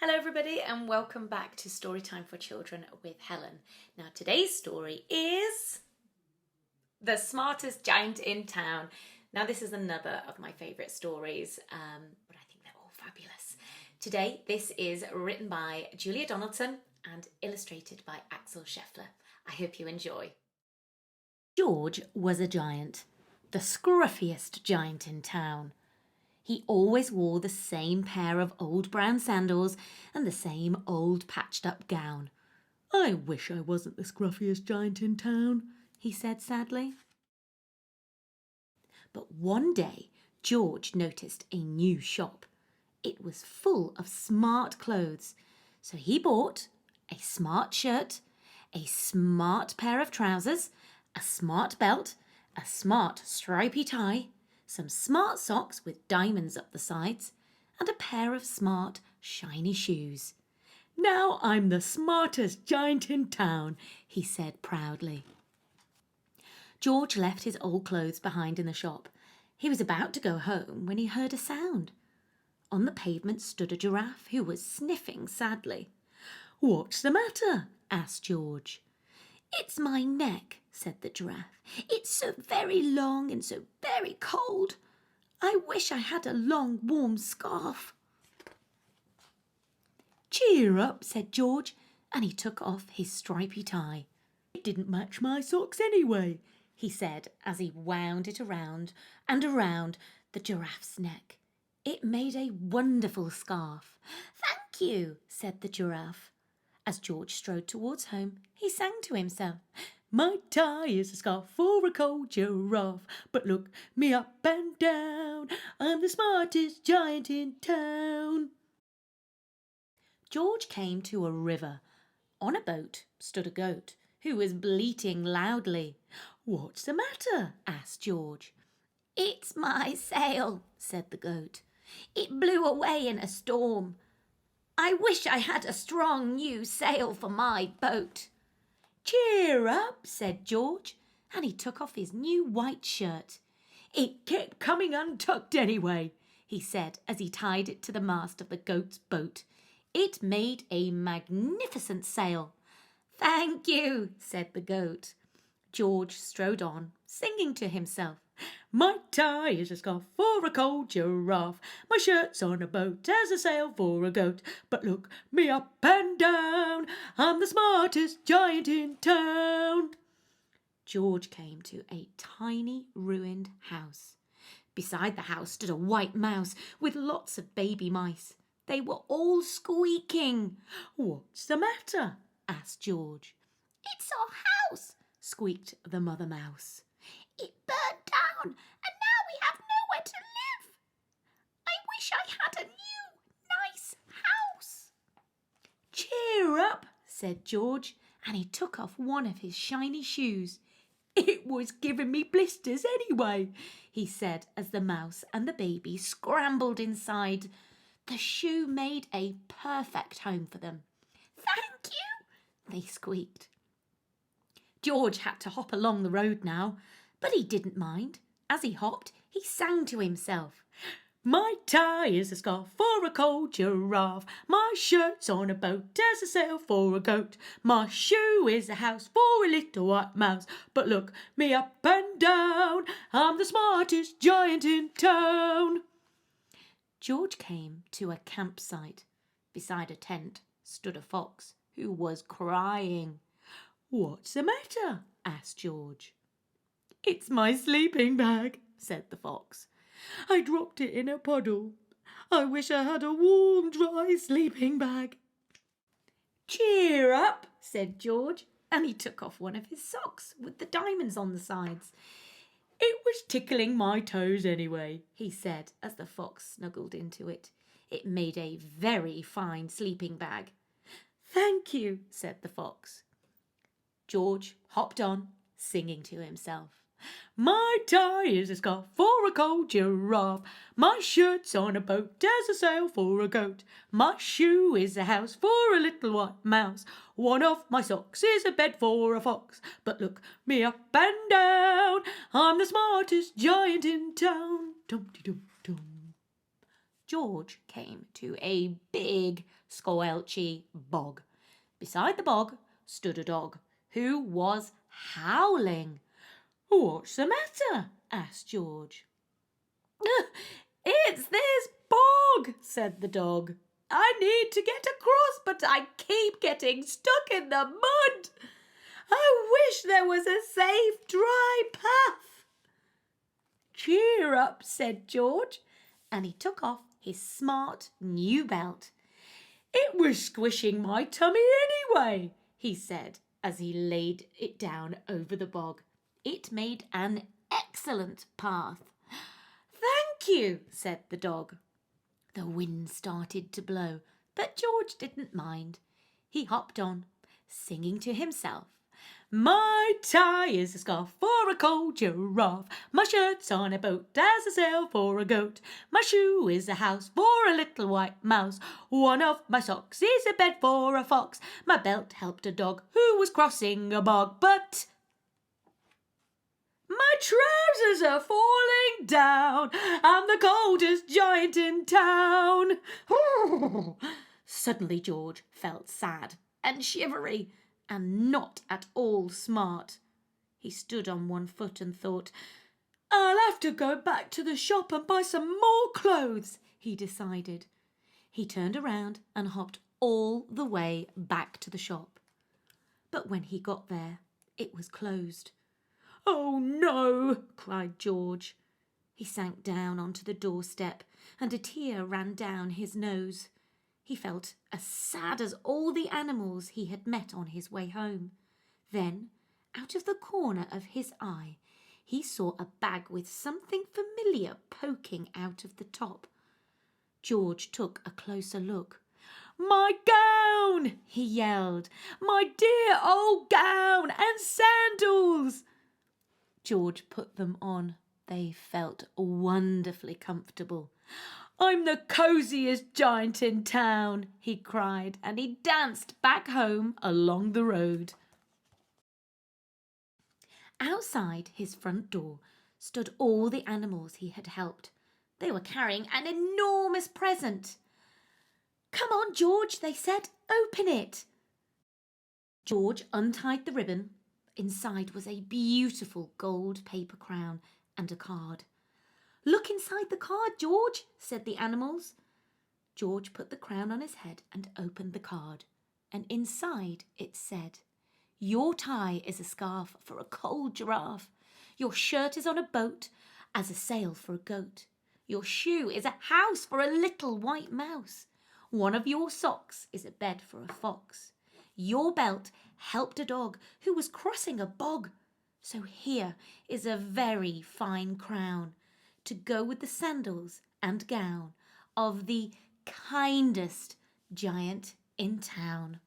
Hello everybody and welcome back to Storytime for Children with Helen. Now today's story is The Smartest Giant in Town. Now this is another of my favourite stories, but I think they're all fabulous. Today this is written by Julia Donaldson and illustrated by Axel Scheffler. I hope you enjoy. George was a giant, the scruffiest giant in town. He always wore the same pair of old brown sandals and the same old patched-up gown. "I wish I wasn't the scruffiest giant in town," he said sadly. But one day George noticed a new shop. It was full of smart clothes, so he bought a smart shirt, a smart pair of trousers, a smart belt, a smart stripy tie, some smart socks with diamonds up the sides, and a pair of smart, shiny shoes. "Now I'm the smartest giant in town," he said proudly. George left his old clothes behind in the shop. He was about to go home when he heard a sound. On the pavement stood a giraffe who was sniffing sadly. "What's the matter?" asked George. "It's my neck," said the giraffe. "It's so very long and so very cold. I wish I had a long, warm scarf." "Cheer up," said George, and he took off his stripy tie. "It didn't match my socks anyway," he said as he wound it around and around the giraffe's neck. It made a wonderful scarf. "Thank you," said the giraffe. As George strode towards home, he sang to himself. "My tie is a scarf for a cold giraffe, but look me up and down, I'm the smartest giant in town." George came to a river. On a boat stood a goat who was bleating loudly. "What's the matter?" asked George. "It's my sail," said the goat. "It blew away in a storm. I wish I had a strong new sail for my boat." "Cheer up," said George, and he took off his new white shirt. "It kept coming untucked anyway," he said as he tied it to the mast of the goat's boat. It made a magnificent sail. "Thank you," said the goat. George strode on, singing to himself. "My tie is a scarf for a cold giraffe, my shirt's on a boat as a sail for a goat, but look me up and down, I'm the smartest giant in town." George came to a tiny ruined house. Beside the house stood a white mouse with lots of baby mice. They were all squeaking. "What's the matter?" asked George. "It's our house," squeaked the mother mouse. "It burned down and now we have nowhere to live. I wish I had a new, nice house." "Cheer up," said George, and he took off one of his shiny shoes. "It was giving me blisters anyway," he said as the mouse and the baby scrambled inside. The shoe made a perfect home for them. "Thank you," they squeaked. George had to hop along the road now, but he didn't mind. As he hopped, he sang to himself. "My tie is a scarf for a cold giraffe, my shirt's on a boat as a sail for a goat, my shoe is a house for a little white mouse, but look me up and down, I'm the smartest giant in town." George came to a campsite. Beside a tent stood a fox who was crying. "What's the matter?" asked George. "It's my sleeping bag," said the fox. "I dropped it in a puddle. I wish I had a warm, dry sleeping bag." "Cheer up," said George, and he took off one of his socks with the diamonds on the sides. "It was tickling my toes anyway," he said as the fox snuggled into it. It made a very fine sleeping bag. "Thank you," said the fox. George hopped on, singing to himself. "My tie is a scarf for a cold giraffe, my shirt's on a boat as a sail for a goat, my shoe is a house for a little white mouse, one of my socks is a bed for a fox, but look me up and down, I'm the smartest giant in town." Dum-de-dum-dum. George came to a big, squelchy bog. Beside the bog stood a dog who was howling. "What's the matter?" asked George. "It's this bog," said the dog. "I need to get across, but I keep getting stuck in the mud. I wish there was a safe, dry path." "Cheer up," said George, and he took off his smart new belt. "It was squishing my tummy anyway," he said as he laid it down over the bog. It made an excellent path. "Thank you," said the dog. The wind started to blow, but George didn't mind. He hopped on, singing to himself. "My tie is a scarf for a cold giraffe. My shirt's on a boat as a sail for a goat. My shoe is a house for a little white mouse. One of my socks is a bed for a fox. My belt helped a dog who was crossing a bog, but my trousers are falling down. I'm the coldest giant in town." Suddenly George felt sad and shivery and not at all smart. He stood on one foot and thought, "I'll have to go back to the shop and buy some more clothes," he decided. He turned around and hopped all the way back to the shop. But when he got there, it was closed. "Oh no!" cried George. He sank down onto the doorstep and a tear ran down his nose. He felt as sad as all the animals he had met on his way home. Then, out of the corner of his eye, he saw a bag with something familiar poking out of the top. George took a closer look. "My gown!" he yelled. "My dear old gown and sandals!" George put them on. They felt wonderfully comfortable. "I'm the cosiest giant in town," he cried, and he danced back home along the road. Outside his front door stood all the animals he had helped. They were carrying an enormous present. "Come on, George," they said. "Open it." George untied the ribbon. Inside was a beautiful gold paper crown and a card. "Look inside the card, George," said the animals. George put the crown on his head and opened the card. And inside it said, "Your tie is a scarf for a cold giraffe. Your shirt is on a boat as a sail for a goat. Your shoe is a house for a little white mouse. One of your socks is a bed for a fox. Your belt helped a dog who was crossing a bog. So here is a very fine crown to go with the sandals and gown of the kindest giant in town."